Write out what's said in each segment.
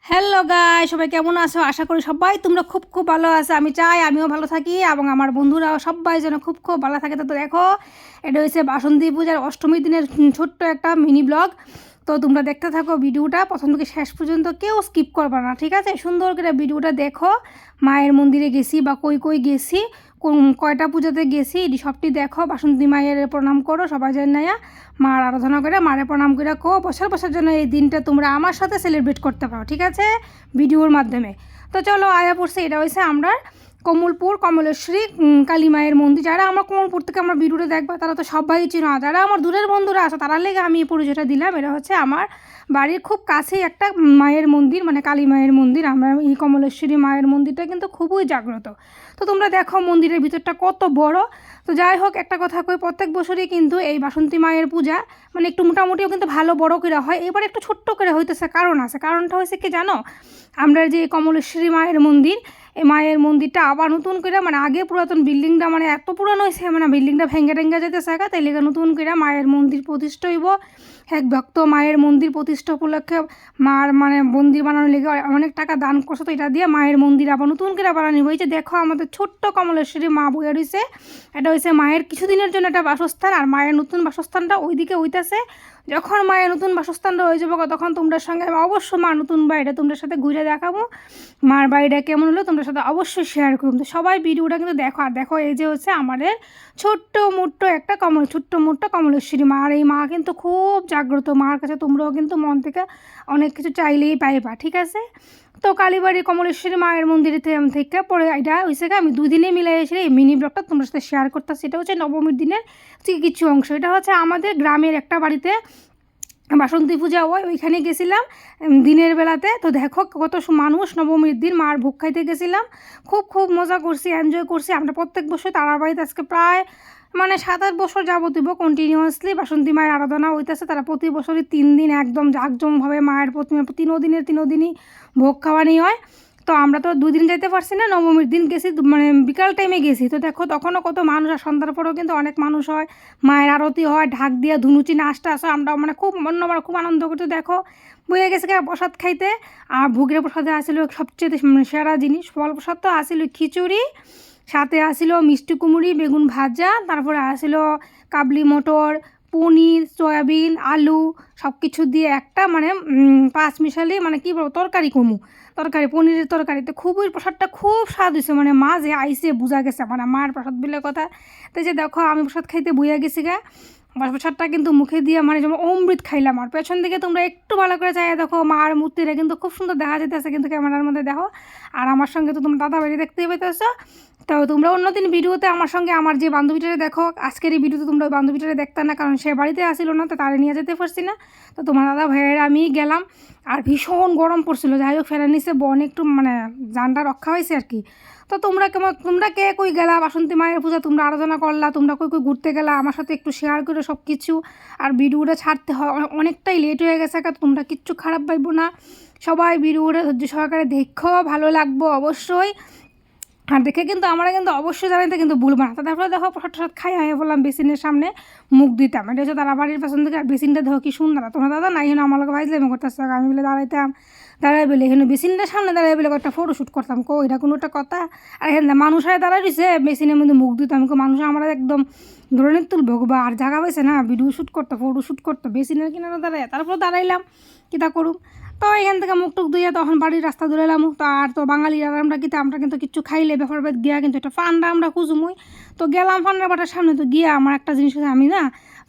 Hello guy, সবাই কেমন আছো? আশা করি সবাই তোমরা খুব খুব ভালো আছো। আমি চাই আমিও ভালো থাকি এবং আমার বন্ধুরাও সবাই যেন খুব খুব ভালো থাকে। তো দেখো, এটা হচ্ছে বাসন্তী পূজার অষ্টমীর দিনের ছোট্ট একটা মিনি ব্লগ। তো তোমরা দেখতে থাকো ভিডিওটা প্রথম থেকে শেষ পর্যন্ত, কেউ স্কিপ করবে না, ঠিক আছে? সুন্দর করে ভিডিওটা দেখো। মায়ের মন্দিরে গেছি বা কই কই গেছি, কয়টা পূজাতে গেছি, এটি সবটি দেখো। বাসন্তী মায়ের প্রণাম করো সবাই জানাইয়া, মার আরাধনা করে মারে প্রণাম করে কো বছর বছর জন্য এই দিনটা তোমরা আমার সাথে সেলিব্রেট করতে পারো, ঠিক আছে, ভিডিওর মাধ্যমে। তো চলো আয়া পড়ছে, এটা হয়েছে আমরা কমলপুর কমলেশ্বরী কালী মায়ের মন্দির। যারা আমার কমলপুর থেকে আমার ভিডিওটা দেখবা তারা তো সবাই চিনো, যারা আমার দূরের বন্ধুরা আছে তারা লেগে আমি এই পরিচয়টা দিলাম। এটা হচ্ছে আমার বাড়ির খুব কাছেই একটা মায়ের মন্দির, মানে কালী মায়ের মন্দির। আমরা এই কমলেশ্বরী মায়ের মন্দিরটা কিন্তু খুবই জাগ্রত। তো তোমরা দেখো মন্দিরের ভিতরটা কত বড়। তো যাই হোক, একটা কথা কই, প্রত্যেক বছরই কিন্তু এই বাসন্তী মায়ের পূজা মানে একটু মোটামুটিও কিন্তু ভালো বড় করে হয়। এবার একটু ছোট্ট করে হইতেছে, কারণ আছে। কারণটা হয়েছে কি জানো, আমরা যে কমলেশ্বরী মায়ের মন্দির, এই মায়ের মন্দিরটা আবার নতুন করে, মানে আগে পুরাতন বিল্ডিংটা মানে এত পুরানো হয়েছে, মানে বিল্ডিংটা ভেঙে টেঙ্গে যেতেছে, তাই লেগে নতুন করে মায়ের মন্দির প্রতিষ্ঠা হইব। এক ভক্ত মায়ের মন্দির প্রতিষ্ঠা উপলক্ষে মার মানে মন্দির বানানোর লেগে অনেক টাকা দান করছে, তো এটা দিয়ে মায়ের মন্দির আবার নতুন করে বানানো হয়েছে। দেখো আমাদের ছোট্ট কমলেশ্বরী মা বইয়া রয়েছে। এটা হয়েছে মায়ের কিছুদিনের জন্য একটা বাসস্থান, আর মায়ের নতুন বাসস্থানটা ওইদিকে হইতেছে। যখন মায়ের নতুন বাসস্থানটা হয়ে যাবো তখন তোমরা সঙ্গে আমি অবশ্যই মার নতুন বাড়িটা তোমাদের সাথে ঘুরে দেখাবো। মার বাড়িটা কেমন হলো তোমাদের সাথে অবশ্যই শেয়ার করুন। তো সবাই ভিডিওটা কিন্তু দেখো। আর দেখো, এই যে হচ্ছে আমাদের ছোট্ট মোট্ট একটা কমলেশ্বরী মা। আর এই মা কিন্তু খুব জাগ্রত। মার কাছে তোমরাও কিন্তু মন থেকে অনেক কিছু চাইলেই পাইবা, ঠিক আছে? তো কালীবাড়ি কমলেশ্বরী মায়ের মন্দিরে থেকে পরে এটা হয়েছে আমি 2 দিনে মিলাই এসে এই মিনি ব্লগটা তোমার সাথে শেয়ার করতেছি। এটা হচ্ছে নবমীর দিনের কিছু অংশ। এটা হচ্ছে আমাদের গ্রামের একটা বাড়িতে বাসন্তী পূজা হয়, ওইখানে গেছিলাম দিনের বেলাতে। তো দেখো কত মানুষ, নবমীর দিন মার ভোগ খাইতে গেছিলাম। খুব খুব মজা করছি, এনজয় করছি। আমরা প্রত্যেক বছর তারার বাড়িতে আজকে প্রায় মানে 7-8 বছর যাবতীয় কন্টিনিউয়াসলি বাসন্তী মায়ের আরাধনা হইতেছে। তারা প্রতি বছরই 3 দিন একদম জাঁকজমভাবে মায়ের প্রতিমা 3 দিনই ভোগ খাওয়ানি হয়। তো আমরা তো 2 দিন যাইতে পারছি না, নবমীর দিন গেছি, মানে বিকাল টাইমে গেছি। তো দেখো তখনও কত মানুষ, আর সন্ধ্যার পরেও কিন্তু অনেক মানুষ হয়, মায়ের আরতি হয়, ঢাক দিয়ে ধুনুচি নাচটা আসে। আমরা মানে খুব অন্যবার খুব আনন্দ করতে। দেখো বইয়ে গেছে প্রসাদ খাইতে। আর ভোগের প্রসাদে আসিল সবচেয়ে সেরা জিনিস, ফল প্রসাদ তো আসিল খিচুড়ি, সাথে আসিল মিষ্টি কুমড়ি, বেগুন ভাজা, তারপরে আসিল কাবলি মটর, পনির, সয়াবিন, আলু সব কিছু দিয়ে একটা মানে 5 মিশালি, মানে কী বলবো, তরকারি পনিরের তরকারিতে খুবই প্রসাদটা খুব স্বাদ হয়েছে। মানে মা যে আইসে বোঝা গেছে, মানে মার প্রসাদ বলে কথা। তো যে দেখো আমি প্রসাদ খাইতে বইয়া গেছি গা, প্রসাদটা কিন্তু মুখে দিয়ে মানে যেমন অমৃত খাইলাম। আর পেছন দিকে তোমরা একটু ভালো করে চাই দেখো, মার মূর্তিটা কিন্তু খুব সুন্দর দেখা যেতেছে কিন্তু ক্যামেরার মধ্যে দেখো। আর আমার সঙ্গে তো তোমরা দাদা বাড়ি দেখতেই পেতেছো। তো তোমরা অন্যদিন ভিডিওতে আমার সঙ্গে আমার যে বান্ধবীটারে দেখো, আজকের এই ভিডিওতে তোমরা ওই বান্ধবীটারে দেখতে না, কারণ সে বাড়িতে আসিল না, তো তারে নিয়ে যেতে পারছি না। তো তোমার দাদা ভাইয়ের আমি গেলাম। আর ভীষণ গরম পড়ছিল, যাই হোক ফেরার নিচে বন একটু মানে জানটা রক্ষা হয়েছে আর কি। তো তোমরা কে কই গেলা বাসন্তী মায়ের পূজা, তোমরা আরাধনা করলা, তোমরা কই কই ঘুরতে গেলা, আমার সাথে একটু শেয়ার করে সব কিছু। আর ভিডিওটা ছাড়তে হয় অনেকটাই লেট হয়ে গেছে, তোমরা কিচ্ছু খারাপ পাইবো না। সবাই ভিডিওটা ধৈর্য সহকারে দেখো, ভালো লাগবো অবশ্যই। আর দেখে কিন্তু আমরা কিন্তু অবশ্যই জানাইতে কিন্তু ভুলবো না। তারপরে দেখো প্রসাদ খাই আইয়া বললাম বেসিনের সামনে মুখ দিতাম। এটা হচ্ছে তারা বাড়ির পেছন থেকে। আর বেসিনটা দেখো কি সুন্দর। তোমার দাদা না এখানে আমার লোক ভাইজলে আমি করতেছে, আমি বলে দাঁড়াইতাম, দাঁড়াই বলে এখানে বেসিনটার সামনে দাঁড়াই বলে একটা ফটোশ্যুট করতাম। এটা কোনো একটা কথা? আর এখানে মানুষ হয় দাঁড়াই দিছে বেসিনের মধ্যে মুখ দিতাম, মানুষ আমরা একদম ধরে তুলবো বা আর জায়গা পাইছে না ভিডিও শ্যুট করতো, ফটোশ্যুট করতো, বেসিনের কিনারে দাঁড়াই। তারপর দাঁড়াইলাম কিতা করুম। তো এখান থেকে মুখ টুক ধুইয়া তখন বাড়ির রাস্তা ধরে এলাম। তো আর তো বাঙালিরা আমরা কিন্তু কিচ্ছু খাইলে ব্যাপার গিয়া কিন্তু একটা ফান্ডা আমরা খুঁজুমই। তো গেলাম ফান্ডার বাটার সামনে। তো গিয়া আমার একটা জিনিস হচ্ছে, আমি না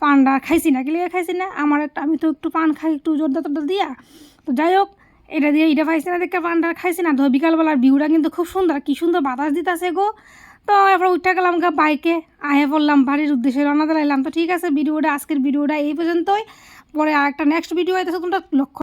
পানটা খাইছি না, কিলিয়ে খাইছি না, আমার একটা আমি তো একটু পান খাই একটু জোরদা টোরদা দিয়া। তো যাই হোক এটা দিয়ে এটা পাইছি না দেখে পানটা খাইছি না। তো বিকালবেলার ভিউটা কিন্তু খুব সুন্দর, কি সুন্দর বাতাস দিতেছে গো। তো এরপর উঠে গেলাম বাইকে, আহে পড়লাম বাড়ির উদ্দেশ্যে রওনা দিলাম। তো ঠিক আছে, আজকের ভিডিওটা এই পর্যন্তই। পরে আরেকটা নেক্সট ভিডিও আইতেছে, তোমরা লক্ষ্য